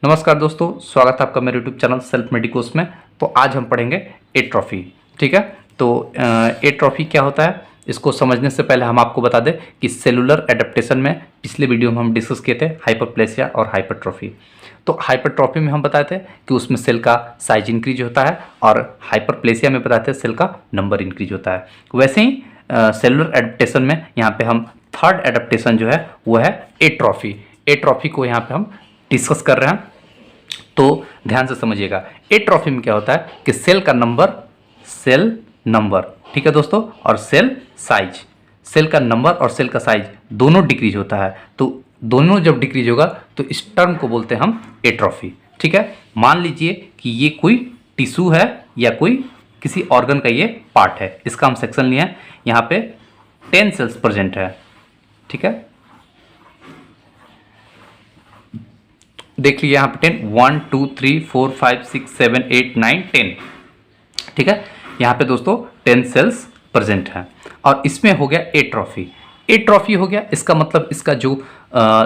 नमस्कार दोस्तों, स्वागत है आपका मेरे यूट्यूब चैनल सेल्फ मेडिकोस में। तो आज हम पढ़ेंगे एट्रोफी। ठीक है, तो एट्रोफी क्या होता है इसको समझने से पहले हम आपको बता दें कि सेलुलर एडेप्टेशन में पिछले वीडियो में हम डिस्कस किए थे हाइपरप्लेसिया और हाइपरट्रॉफी। तो हाइपरट्रॉफी में हम बताए थे कि उसमें सेल का साइज इंक्रीज होता है और हाइपरप्लेसिया में बताते हैं सेल का नंबर इंक्रीज होता है। वैसे ही सेलुलर एडेप्टेशन में यहाँ पे हम थर्ड एडेप्टेशन जो है वो है एट्रोफी। एट्रोफी को यहाँ पे हम डिस्कस कर रहे हैं, तो ध्यान से समझिएगा। एट्रोफी में क्या होता है कि सेल नंबर, ठीक है दोस्तों, और सेल का नंबर और सेल का साइज दोनों डिक्रीज होता है। तो दोनों जब डिक्रीज होगा तो इस टर्म को बोलते हैं हम एट्रोफी। ठीक है, मान लीजिए कि ये कोई टिश्यू है या कोई किसी ऑर्गन का ये पार्ट है, इसका हम सेक्शन लिए हैं। यहाँ पे 10 सेल्स प्रेजेंट है। ठीक है, देख लीजिए यहाँ पे 10, 1 2 3 4 5 6 7 8 9 10। ठीक है, यहाँ पे दोस्तों 10 सेल्स प्रेजेंट हैं और इसमें हो गया एट्रोफी। एट्रोफी हो गया, इसका मतलब इसका जो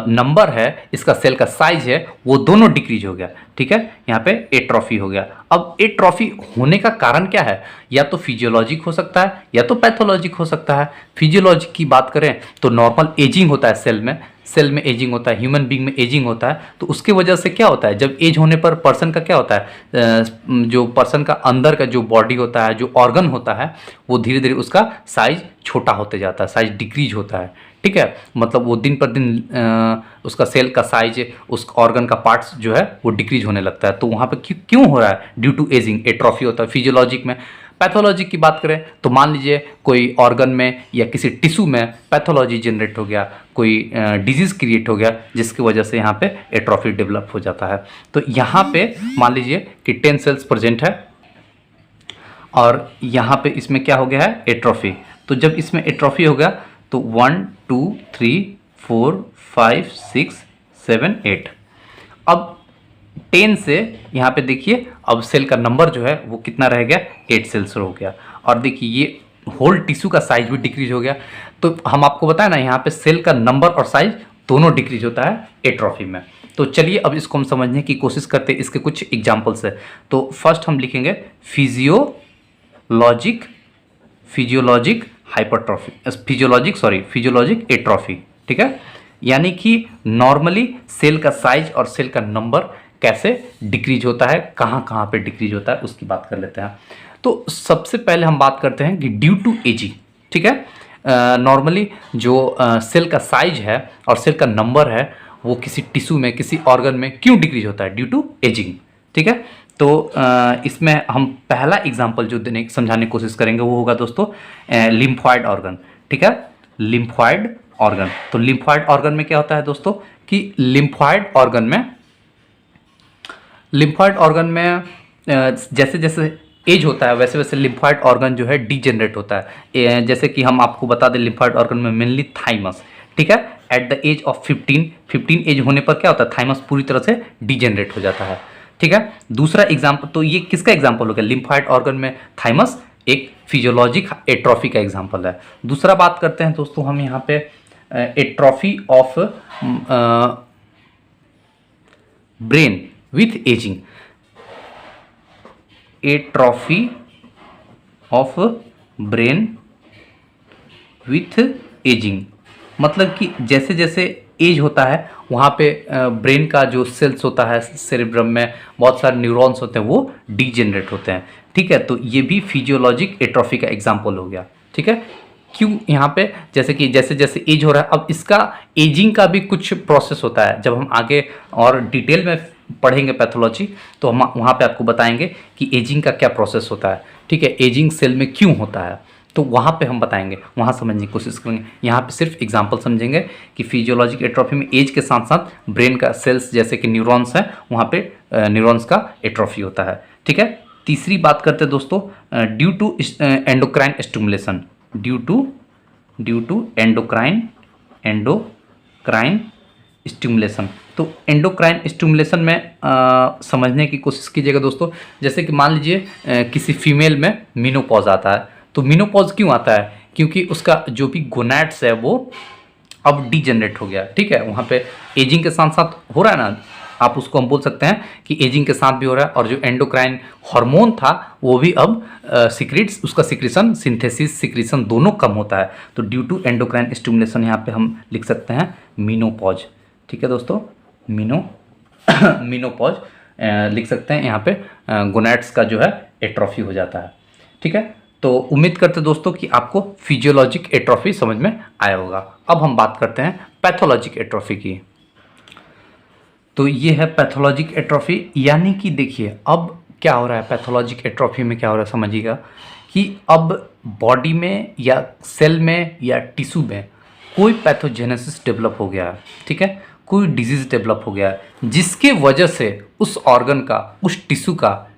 नंबर है, इसका सेल का साइज है, वो दोनों डिक्रीज हो गया। ठीक है, यहाँ पे एट्रोफी हो गया। अब एट्रोफी होने का कारण क्या है? या तो फिजियोलॉजिक हो सकता है या तो पैथोलॉजिक हो सकता है। फिजियोलॉजिक की बात करें तो नॉर्मल एजिंग होता है, सेल में एजिंग होता है, ह्यूमन बीइंग में एजिंग होता है। तो उसकी वजह से क्या होता है, जब एज होने पर पर्सन का क्या होता है, जो पर्सन का अंदर का जो बॉडी होता है, जो ऑर्गन होता है, वो धीरे धीरे उसका साइज छोटा होते जाता है, साइज डिक्रीज होता है। ठीक है, मतलब वो दिन पर दिन उसका सेल का साइज, उस ऑर्गन का पार्ट्स जो है वो डिक्रीज होने लगता है। तो वहाँ पे क्यों हो रहा है? ड्यू टू एजिंग एट्रोफी होता है फिजियोलॉजिक में। पैथोलॉजिक की बात करें तो मान लीजिए कोई ऑर्गन में या किसी टिश्यू में पैथोलॉजी जनरेट हो गया, कोई डिजीज क्रिएट हो गया, जिसकी वजह से यहाँ पे एट्रोफी डेवलप हो जाता है। तो यहाँ पे मान लीजिए कि 10 सेल्स प्रेजेंट है और यहाँ पे इसमें क्या हो गया है, एट्रोफी। तो जब इसमें एट्रोफी हो गया तो 1 2 3 4 5 6 7 8। अब 10 से यहाँ पे देखिए अब सेल का नंबर जो है वो कितना रह गया, 8 सेल्स हो गया। और देखिए ये होल टिश्यू का साइज भी डिक्रीज हो गया। तो हम आपको बताया ना, यहाँ पे सेल का नंबर और साइज दोनों डिक्रीज होता है एट्रोफी में। तो चलिए अब इसको हम समझने की कोशिश करते हैं, इसके कुछ एग्जाम्पल्स है। तो फर्स्ट हम लिखेंगे फिजियोलॉजिक एट्रोफी। ठीक है, यानी कि नॉर्मली सेल का साइज और सेल का नंबर कैसे डिक्रीज होता है, कहाँ कहाँ पे डिक्रीज होता है, उसकी बात कर लेते हैं। तो सबसे पहले हम बात करते हैं कि ड्यू टू एजिंग। ठीक है, नॉर्मली जो सेल का साइज है और सेल का नंबर है वो किसी टिश्यू में, किसी ऑर्गन में क्यों डिक्रीज होता है? Due to ageing. ठीक है, तो इसमें हम पहला एग्जांपल जो समझाने की कोशिश करेंगे वो होगा दोस्तों लिम्फॉइड ऑर्गन। ठीक है, लिम्फॉइड ऑर्गन। तो लिम्फॉइड ऑर्गन में क्या होता है दोस्तों कि लिम्फॉइड ऑर्गन में जैसे जैसे एज होता है वैसे वैसे लिम्फॉइड ऑर्गन जो है डीजेनरेट होता है। जैसे कि हम आपको बता दें, लिम्फॉइड ऑर्गन में मेनली थाइमस। ठीक है, at the age of 15 age होने पर क्या होता है, थाइमस पूरी तरह से डीजेनरेट हो जाता है। ठीक है, दूसरा एग्जाम्पल, तो ये किसका एग्जाम्पल हो गया? लिम्फॉइड ऑर्गन में थाइमस एक फिजियोलॉजिक एट्रोफी का एग्जाम्पल है। दूसरा बात करते हैं दोस्तों हम यहाँ पे atrophy of brain with ageing. Atrophy of brain with ageing मतलब कि जैसे जैसे एज होता है वहाँ पे ब्रेन का जो सेल्स होता है, सेरेब्रम में बहुत सारे न्यूरॉन्स होते हैं, वो डीजेनरेट होते हैं। ठीक है, तो ये भी फिजियोलॉजिक एट्रोफी का एग्जाम्पल हो गया। ठीक है, क्यों यहाँ पे, जैसे कि जैसे जैसे एज हो रहा है, अब इसका एजिंग का भी कुछ प्रोसेस होता है। जब हम आगे और डिटेल में पढ़ेंगे पैथोलॉजी तो हम वहाँ पे आपको बताएंगे कि एजिंग का क्या प्रोसेस होता है। ठीक है, एजिंग सेल में क्यों होता है, तो वहाँ पे हम बताएंगे, वहाँ समझने की कोशिश करेंगे। यहाँ पे सिर्फ एग्जांपल समझेंगे कि फिजियोलॉजिक एट्रोफी में एज के साथ साथ ब्रेन का सेल्स जैसे कि न्यूरॉन्स हैं, वहाँ पे न्यूरॉन्स का एट्रोफी होता है। ठीक है, तीसरी बात करते हैं दोस्तों due to endocrine stimulation. Due to endocrine stimulation. तो एंडोक्राइन स्टिमुलेशन में समझने की कोशिश कीजिएगा दोस्तों। जैसे कि मान लीजिए किसी फीमेल में मेनोपॉज आता है। तो मेनोपॉज क्यों आता है? क्योंकि उसका जो भी गोनैड्स है वो अब डीजेनरेट हो गया। ठीक है, वहाँ पे एजिंग के साथ साथ हो रहा है ना, आप उसको हम बोल सकते हैं कि एजिंग के साथ भी हो रहा है, और जो एंडोक्राइन हार्मोन था वो भी अब सिक्रीट्स, उसका सिक्रीशन, सिंथेसिस, सिक्रीशन दोनों कम होता है। तो ड्यू टू एंडोक्राइन स्टिमुलेशन यहाँ पे हम लिख सकते हैं मीनोपॉज। ठीक है दोस्तों, मीनोपॉज लिख सकते हैं यहाँ पे, गोनैड्स का जो है एट्रोफी हो जाता है। ठीक है, तो उम्मीद करते दोस्तों कि आपको फिजियोलॉजिक एट्रोफी समझ में आया होगा। अब हम बात करते हैं पैथोलॉजिक एट्रोफी की। तो ये है पैथोलॉजिक एट्रोफी, यानी कि देखिए अब क्या हो रहा है पैथोलॉजिक एट्रोफी में, क्या हो रहा है समझिएगा कि अब बॉडी में या सेल में या टिश्यू में कोई पैथोजेनेसिस डेवलप हो गया है। ठीक है, कोई डिजीज डेवलप हो गया है जिसके वजह से उस ऑर्गन का, उस टिश्यू का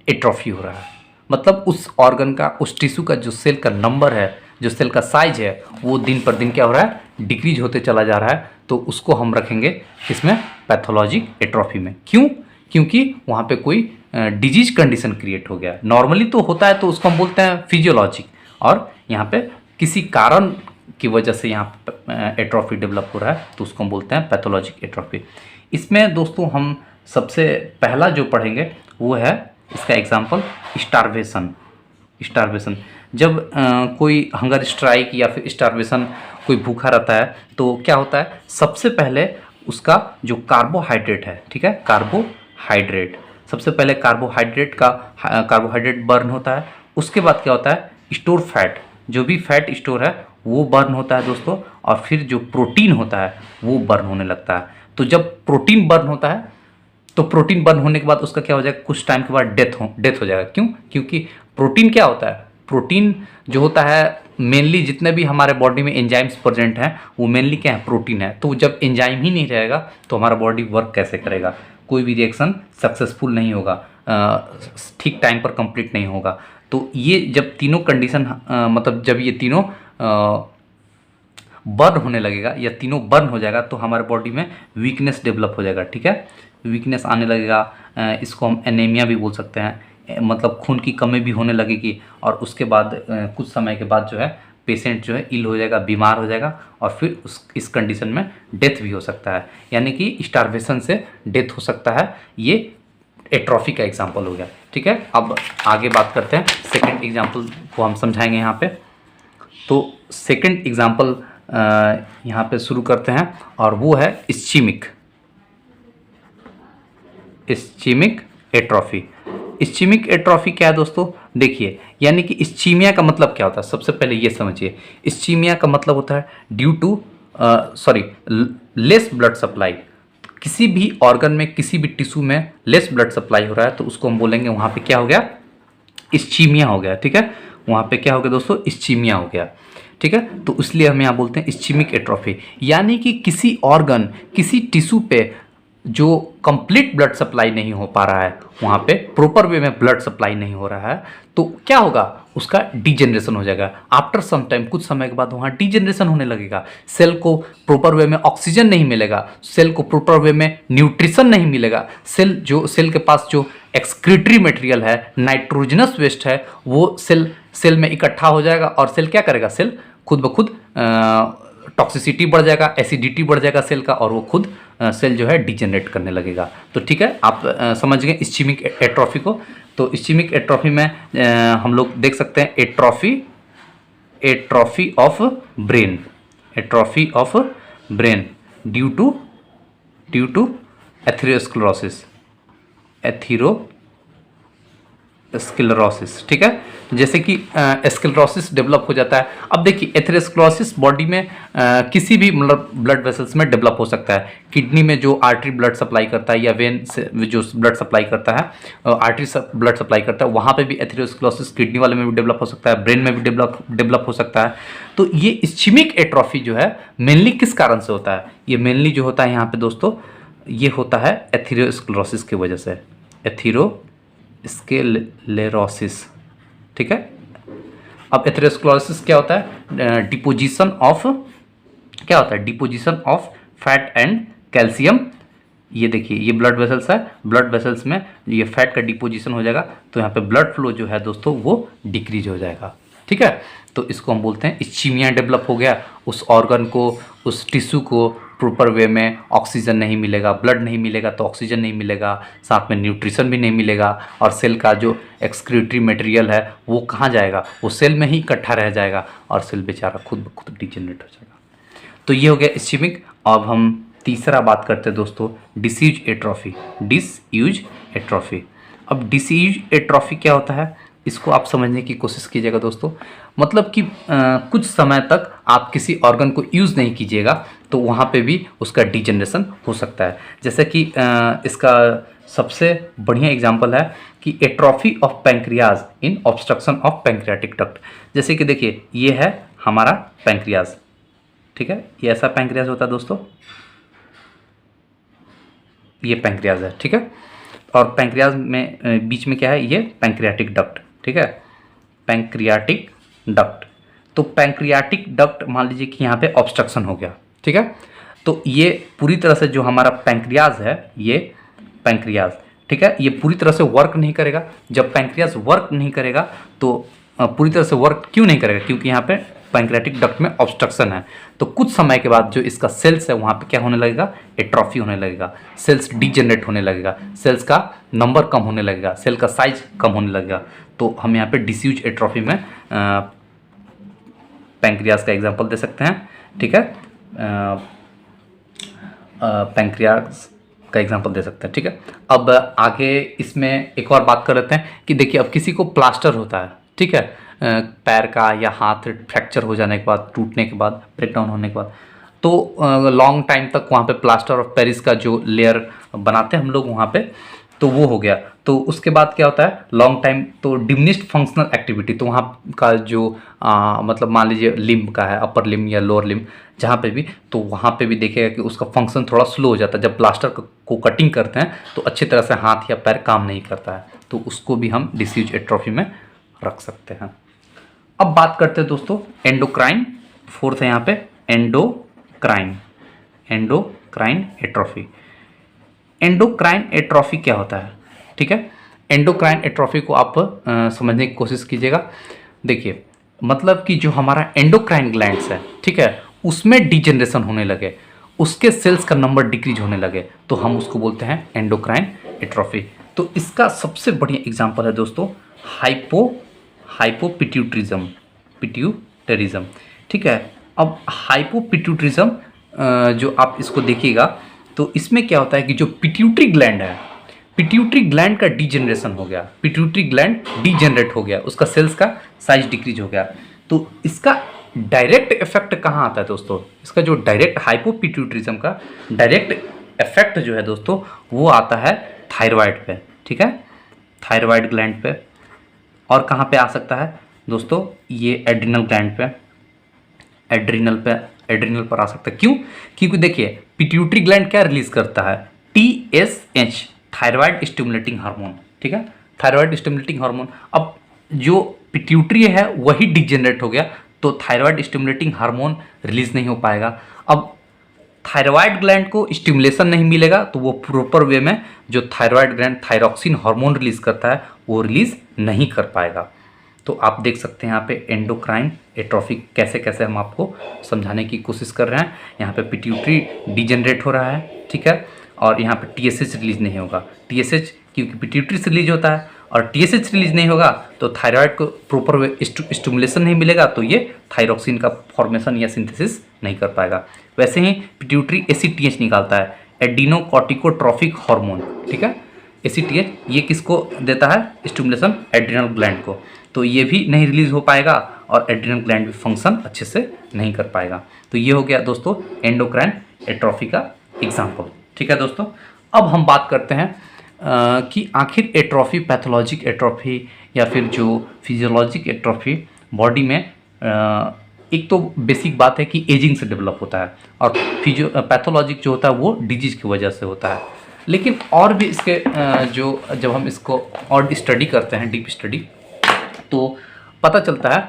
एट्रोफी हो रहा है। मतलब उस ऑर्गन का, उस टिश्यू का जो सेल का नंबर है, जो सेल का साइज है, वो दिन पर दिन क्या हो रहा है, डिक्रीज होते चला जा रहा है। तो उसको हम रखेंगे किसमें, पैथोलॉजिक एट्रोफी में। क्यों? क्योंकि वहाँ पे कोई डिजीज कंडीशन क्रिएट हो गया। नॉर्मली तो होता है तो उसको हम बोलते हैं फिजियोलॉजिक, और यहाँ पे किसी कारण की वजह से यहाँ पे एट्रोफी डेवलप हो रहा है तो उसको हम बोलते हैं पैथोलॉजिक एट्रोफी। इसमें दोस्तों हम सबसे पहला जो पढ़ेंगे वो है इसका एग्जाम्पल स्टारवेशन। जब कोई हंगर स्ट्राइक या फिर स्टारवेशन, कोई भूखा रहता है तो क्या होता है, सबसे पहले उसका जो कार्बोहाइड्रेट है, ठीक है, कार्बोहाइड्रेट, सबसे पहले कार्बोहाइड्रेट बर्न होता है। उसके बाद क्या होता है, स्टोर फैट, जो भी फैट स्टोर है वो बर्न होता है दोस्तों, और फिर जो प्रोटीन होता है वो बर्न होने लगता है। तो जब प्रोटीन बर्न होता है तो प्रोटीन बर्न होने के बाद उसका क्या हो जाएगा, कुछ टाइम के बाद डेथ हो जाएगा। क्यों? क्योंकि प्रोटीन क्या होता है, प्रोटीन जो होता है मेनली जितने भी हमारे बॉडी में एंजाइम्स प्रेजेंट हैं वो मेनली क्या है, प्रोटीन है। तो जब एंजाइम ही नहीं रहेगा तो हमारा बॉडी वर्क कैसे करेगा, कोई भी रिएक्शन सक्सेसफुल नहीं होगा, ठीक टाइम पर कंप्लीट नहीं होगा। तो ये जब तीनों कंडीशन मतलब जब ये तीनों बर्न होने लगेगा या तीनों बर्न हो जाएगा तो हमारे बॉडी में वीकनेस डेवलप हो जाएगा। ठीक है, वीकनेस आने लगेगा, इसको हम एनीमिया भी बोल सकते हैं, मतलब खून की कमी भी होने लगेगी, और उसके बाद कुछ समय के बाद जो है पेशेंट जो है इल हो जाएगा, बीमार हो जाएगा, और फिर इस कंडीशन में डेथ भी हो सकता है। यानी कि स्टारवेशन से डेथ हो सकता है। ये एट्रोफी का एग्जाम्पल हो गया। ठीक है, अब आगे बात करते हैं, सेकेंड एग्जाम्पल को हम समझाएंगे यहाँ पे। तो सेकेंड एग्जाम्पल यहाँ पे शुरू करते हैं, और वो है इस्चीमिक एट्रोफी। इस्चीमिक एट्रोफी क्या है दोस्तों, देखिए, यानी कि इस्चीमिया का मतलब क्या होता है, सबसे पहले ये समझिए। इस्चीमिया का मतलब होता है due to less blood supply. किसी भी ऑर्गन में, किसी भी टिश्यू में लेस ब्लड सप्लाई हो रहा है तो उसको हम बोलेंगे वहाँ पे क्या हो गया, इस्चीमिया हो गया। ठीक है, वहाँ पे क्या हो गया दोस्तों, इस्चीमिया हो गया। ठीक है, तो इसलिए हम यहाँ बोलते हैं इस्चीमिक एट्रोफी, यानी कि किसी ऑर्गन, किसी टिश्यू पे जो कंप्लीट ब्लड सप्लाई नहीं हो पा रहा है, वहाँ पे प्रॉपर वे में ब्लड सप्लाई नहीं हो रहा है, तो क्या होगा, उसका डिजेनरेशन हो जाएगा। आफ्टर सम टाइम, कुछ समय के बाद वहाँ डिजेनरेशन होने लगेगा। सेल को प्रॉपर वे में ऑक्सीजन नहीं मिलेगा, सेल को प्रॉपर वे में न्यूट्रिशन नहीं मिलेगा, सेल के पास जो एक्सक्रीटरी मटेरियल है, नाइट्रोजनस वेस्ट है, वो सेल में इकट्ठा हो जाएगा, और सेल क्या करेगा, सेल खुद ब खुद टॉक्सिसिटी बढ़ जाएगा, एसिडिटी बढ़ जाएगा सेल का, और वो खुद सेल जो है डिजेनरेट करने लगेगा। तो ठीक है, आप समझ गए इस्चीमिक एट्रोफी को। तो इस्चीमिक एट्रोफी में हम लोग देख सकते हैं atrophy of brain due to atherosclerosis. ठीक है, जैसे कि स्क्लेरोसिस डेवलप हो जाता है। अब देखिए, एथेरोस्क्लेरोसिस बॉडी में किसी भी मतलब ब्लड वेसल्स में डेवलप हो सकता है। किडनी में जो आर्टरी ब्लड सप्लाई करता है, या वेन से जो ब्लड सप्लाई करता है, आर्टरी ब्लड सप्लाई करता है, वहाँ पे भी एथेरोस्क्लेरोसिस किडनी वाले में भी डेवलप हो सकता है, ब्रेन में भी डेवलप हो सकता है। तो ये इस्चीमिक एट्रोफी जो है मेनली किस कारण से होता है, ये मेनली जो होता है यहाँ पे दोस्तों, ये होता है एथेरोस्क्लेरोसिस की वजह से, एथेरोस्क्लेरोसिस। ठीक है, अब एथेरोस्क्लेरोसिस क्या होता है, deposition of fat and calcium. ये देखिए, ये ब्लड वेसल्स है, ब्लड वेसल्स में ये फैट का डिपोजिशन हो जाएगा, तो यहाँ पे ब्लड फ्लो जो है दोस्तों वो डिक्रीज हो जाएगा। ठीक है, तो इसको हम बोलते हैं इस्चीमिया डेवलप हो गया, उस ऑर्गन को, उस टिश्यू को प्रॉपर वे में ऑक्सीजन नहीं मिलेगा, ब्लड नहीं मिलेगा तो ऑक्सीजन नहीं मिलेगा, साथ में न्यूट्रिशन भी नहीं मिलेगा, और सेल का जो एक्सक्रीटरी मटेरियल है वो कहाँ जाएगा, वो सेल में ही इकट्ठा रह जाएगा और सेल बेचारा खुद ब खुद डिजेनरेट हो जाएगा। तो ये हो गया इस्चेमिक। अब हम तीसरा बात करते हैं दोस्तों, डिसीज एट्रोफी। Disuse atrophy. अब डिसीज एट्रोफी क्या होता है, इसको आप समझने की कोशिश कीजिएगा दोस्तों। मतलब कि कुछ समय तक आप किसी ऑर्गन को यूज़ नहीं कीजिएगा तो वहाँ पे भी उसका डिजेनरेशन हो सकता है। जैसे कि इसका सबसे बढ़िया एग्जांपल है कि atrophy of pancreas in obstruction of pancreatic duct. जैसे कि देखिए ये है हमारा पैंक्रियाज, ठीक है, ये ऐसा पैंक्रियाज होता है दोस्तों, ये पैंक्रियाज है, ठीक है। और पैंक्रियाज में बीच में क्या है, ये पैंक्रियाटिक डक्ट, ठीक है, पैंक्रियाटिक डक्ट। तो पैंक्रियाटिक डक्ट मान लीजिए कि यहाँ पे ऑब्स्ट्रक्शन हो गया, ठीक है, तो ये पूरी तरह से जो हमारा पैंक्रियाज है, ये पैंक्रियाज, ठीक है, ये पूरी तरह से वर्क नहीं करेगा। जब पैंक्रियाज वर्क नहीं करेगा तो पूरी तरह से वर्क क्यों नहीं करेगा, क्योंकि यहाँ पे पैंक्रियाटिक डक्ट में ऑब्स्ट्रक्शन है। तो कुछ समय के बाद जो इसका सेल्स है वहाँ पे क्या होने लगेगा, एट्रोफी होने लगेगा, सेल्स डिजेनरेट होने लगेगा, सेल्स का नंबर कम होने लगेगा, सेल का साइज कम होने लगेगा। तो हम यहाँ पे डिस्यूज एट्रोफी में पैंक्रियाज का एग्जांपल दे सकते हैं, ठीक है, पैंक्रियाज का एग्जांपल दे सकते हैं, ठीक है। अब आगे इसमें एक और बात कर लेते हैं कि देखिए अब किसी को प्लास्टर होता है, ठीक है, पैर का या हाथ फ्रैक्चर हो जाने के बाद, टूटने के बाद, ब्रेकडाउन होने के बाद, तो लॉन्ग टाइम तक वहाँ पे प्लास्टर ऑफ पेरिस का जो लेयर बनाते हैं हम लोग वहाँ पे, तो वो हो गया। तो उसके बाद क्या होता है, लॉन्ग टाइम तो डिमिनिश्ड फंक्शनल एक्टिविटी, तो वहाँ का जो मतलब मान लीजिए लिम्ब का है, अपर लिम्ब या लोअर लिम्ब जहाँ पे भी, तो वहाँ पे भी देखेगा कि उसका फंक्शन थोड़ा स्लो हो जाता है। जब प्लास्टर को कटिंग करते हैं तो अच्छी तरह से हाथ या पैर काम नहीं करता है, तो उसको भी हम डिस्यूज एट्रोफी में रख सकते हैं। अब बात करते हैं दोस्तों एंडोक्राइन, फोर्थ है यहाँ पे endocrine, endocrine atrophy. Endocrine atrophy क्या होता है, ठीक है, एंडोक्राइन एट्रोफी को आप समझने की कोशिश कीजिएगा। देखिए मतलब कि जो हमारा एंडोक्राइन ग्लैंड्स है, ठीक है, उसमें डिजेनरेशन होने लगे, उसके सेल्स का नंबर डिक्रीज होने लगे, तो हम उसको बोलते हैं एंडोक्राइन एट्रोफी। तो इसका सबसे बढ़िया एग्जांपल है दोस्तों हाइपोपिट्यूटरिज्म, पिट्यूटरिज्म, ठीक है। अब हाइपोपिट्यूटरिज्म जो आप इसको देखिएगा तो इसमें क्या होता है कि जो पिट्यूटरी ग्लैंड है, पिट्यूटरी ग्लैंड का डिजेनरेशन हो गया, पिट्यूटरी ग्लैंड डिजेनरेट हो गया, उसका सेल्स का साइज डिक्रीज हो गया। तो इसका डायरेक्ट इफेक्ट कहाँ आता है दोस्तों, इसका जो डायरेक्ट हाइपोपिट्यूटरिज्म का डायरेक्ट इफेक्ट जो है दोस्तों वो आता है थायराइड पे, ठीक है, थायराइड ग्लैंड पे। और कहाँ पे आ सकता है दोस्तों, ये एड्रिनल ग्लैंड पे, एड्रिनल पर आ सकता है। क्यों, क्योंकि देखिए पिट्यूटरी ग्लैंड क्या रिलीज करता है, TSH, थायराइड स्टिमुलेटिंग हार्मोन, ठीक है, थायराइड स्टिमुलेटिंग हार्मोन। अब जो पिट्यूटरी है वही डिजेनरेट हो गया तो थायराइड स्टिमुलेटिंग हार्मोन रिलीज नहीं हो पाएगा। अब थायराइड ग्लैंड को स्टिमुलेशन नहीं मिलेगा तो वो प्रॉपर वे में जो thyroid gland thyroxine hormone release करता है वो रिलीज नहीं कर पाएगा। तो आप देख सकते हैं यहाँ पे एंडोक्राइन एट्रोफी कैसे कैसे हम आपको समझाने की कोशिश कर रहे हैं। यहाँ पे पिट्यूटरी डिजेनरेट हो रहा है, ठीक है, और यहाँ पे TSH रिलीज नहीं होगा, TSH क्योंकि पिट्यूटरी से रिलीज होता है और TSH रिलीज नहीं होगा तो थायराइड को प्रॉपर वे स्टिमुलेशन नहीं मिलेगा तो ये थायरॉक्सिन का फॉर्मेशन या सिंथेसिस नहीं कर पाएगा। वैसे ही पिट्यूटरी ACTH निकालता है, एडिनोकॉर्टिकोट्रोफिक हार्मोन, ठीक है, ACTH ये किसको देता है, स्टिमुलेशन एड्रिनल ग्लैंड को, तो ये भी नहीं रिलीज हो पाएगा और एड्रिनल ग्लैंड भी फंक्शन अच्छे से नहीं कर पाएगा। तो ये हो गया दोस्तों एंडोक्राइन एट्रोफी का एग्जाम्पल, ठीक है दोस्तों। अब हम बात करते हैं कि आखिर एट्रोफी, पैथोलॉजिक एट्रोफी या फिर जो फिजियोलॉजिक एट्रोफी बॉडी में एक तो बेसिक बात है कि एजिंग से डेवलप होता है और पैथोलॉजिक जो होता है वो डिजीज की वजह से होता है। लेकिन और भी इसके जो जब हम इसको और स्टडी करते हैं, डीप स्टडी, तो पता चलता है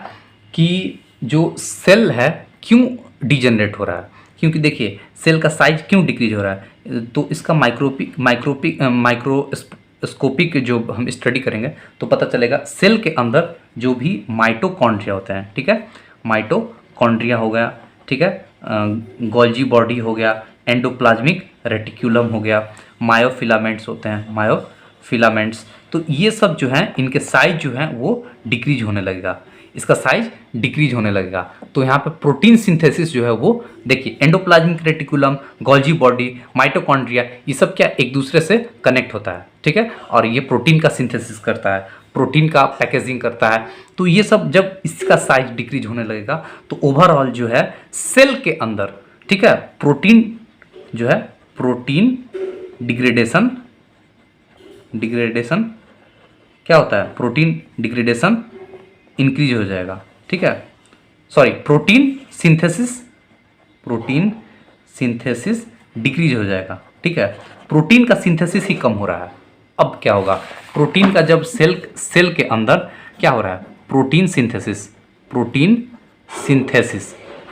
कि जो सेल है क्यों डिजेनरेट हो रहा है, क्योंकि देखिए सेल का साइज क्यों डिक्रीज हो रहा है, तो इसका माइक्रोस्कोपिक जो हम स्टडी करेंगे तो पता चलेगा सेल के अंदर जो भी माइटोकॉन्ड्रिया होते हैं, ठीक है, माइटोकॉन्ड्रिया हो गया, ठीक है, गोल्जी बॉडी हो गया, एंडोप्लाज्मिक रेटिकुलम हो गया, मायोफिलामेंट्स होते हैं, मायोफिलामेंट्स। तो ये सब जो है इनके साइज जो है वो डिक्रीज होने लगेगा, इसका साइज डिक्रीज होने लगेगा। तो यहाँ पे प्रोटीन सिंथेसिस जो है वो देखिए endoplasmic reticulum, Golgi body, mitochondria, ये सब क्या एक दूसरे से कनेक्ट होता है, ठीक है, और ये प्रोटीन का सिंथेसिस करता है, प्रोटीन का पैकेजिंग करता है। तो ये सब जब इसका साइज डिक्रीज होने लगेगा तो ओवरऑल जो है सेल के अंदर, ठीक है, प्रोटीन जो है, प्रोटीन डिग्रेडेशन क्या होता है, प्रोटीन डिग्रेडेशन इंक्रीज हो जाएगा, ठीक है, सॉरी, प्रोटीन सिंथेसिस डिक्रीज हो जाएगा, ठीक है, प्रोटीन का सिंथेसिस ही कम हो रहा है। अब क्या होगा, प्रोटीन का जब सेल के अंदर क्या हो रहा है, प्रोटीन सिंथेसिस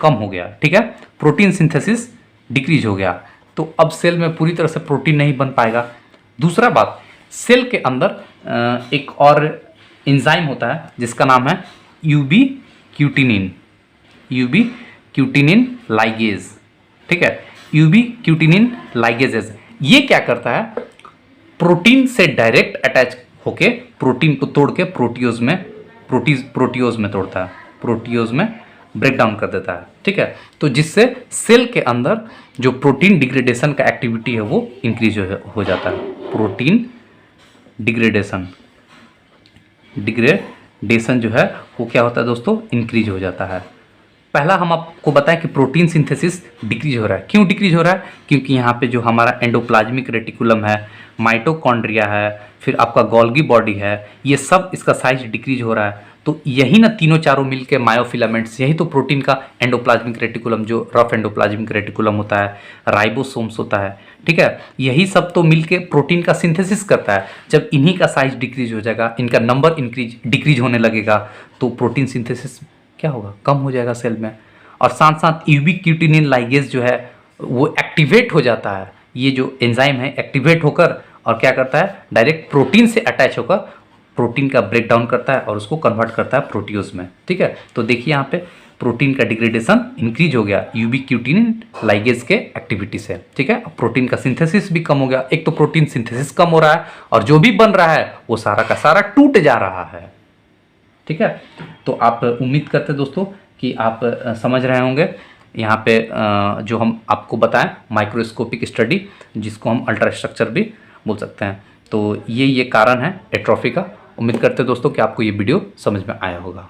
कम हो गया, ठीक है, प्रोटीन सिंथेसिस डिक्रीज हो गया, तो अब सेल में पूरी तरह से प्रोटीन नहीं बन पाएगा। दूसरा बात, सेल के अंदर एक और एंजाइम होता है जिसका नाम है यूबीक्यूटिनिन लाइगेज, ठीक है, यूबीक्यूटिनिन लाइगेजेज। ये क्या करता है, प्रोटीन से डायरेक्ट अटैच होके प्रोटीन को तोड़ के प्रोटियोज में तोड़ता है, प्रोटियोज में ब्रेक डाउन कर देता है, ठीक है। तो जिससे सेल के अंदर जो प्रोटीन डिग्रेडेशन का एक्टिविटी है वो इंक्रीज हो जाता है, प्रोटीन डिग्रेडेशन जो है वो क्या होता है दोस्तों, इंक्रीज हो जाता है। पहला हम आपको बताएं कि प्रोटीन सिंथेसिस डिक्रीज हो रहा है। क्यों डिक्रीज हो रहा है, क्योंकि यहाँ पे जो हमारा एंडोप्लाज्मिक रेटिकुलम है, माइटोकॉन्ड्रिया है, फिर आपका गोल्गी बॉडी है, ये सब इसका साइज डिक्रीज हो रहा है। तो यही ना तीनों चारों मिलके मायोफिलामेंट्स, यही तो प्रोटीन का एंडोप्लाज्मिक रेटिकुलम, जो रफ एंडोप्लाज्मिक रेटिकुलम होता है, राइबोसोम्स होता है, ठीक है, यही सब तो मिलके प्रोटीन का सिंथेसिस करता है। जब इन्हीं का साइज डिक्रीज हो जाएगा, इनका नंबर डिक्रीज होने लगेगा, तो प्रोटीन सिंथेसिस क्या होगा, कम हो जाएगा सेल में। और साथ साथ यूबीक्यूटिनिन लाइगेज जो है वो एक्टिवेट हो जाता है, ये जो एंजाइम है एक्टिवेट होकर और क्या करता है, डायरेक्ट प्रोटीन से अटैच होकर प्रोटीन का ब्रेक डाउन करता है और उसको कन्वर्ट करता है प्रोटियोज में, ठीक है। तो देखिए यहाँ पे प्रोटीन का डिग्रेडेशन इंक्रीज हो गया यूबीक्यूटिनिन लाइगेज के एक्टिविटी से, ठीक है। प्रोटीन का सिंथेसिस भी कम हो गया, एक तो प्रोटीन सिंथेसिस कम हो रहा है और जो भी बन रहा है वो सारा का सारा टूट जा रहा है, ठीक है। तो आप उम्मीद करते हैं दोस्तों कि आप समझ रहे होंगे यहाँ पे जो हम आपको बताएं माइक्रोस्कोपिक स्टडी, जिसको हम अल्ट्रास्ट्रक्चर भी बोल सकते हैं। तो ये कारण है एट्रोफी का। उम्मीद करते हैं दोस्तों कि आपको ये वीडियो समझ में आया होगा।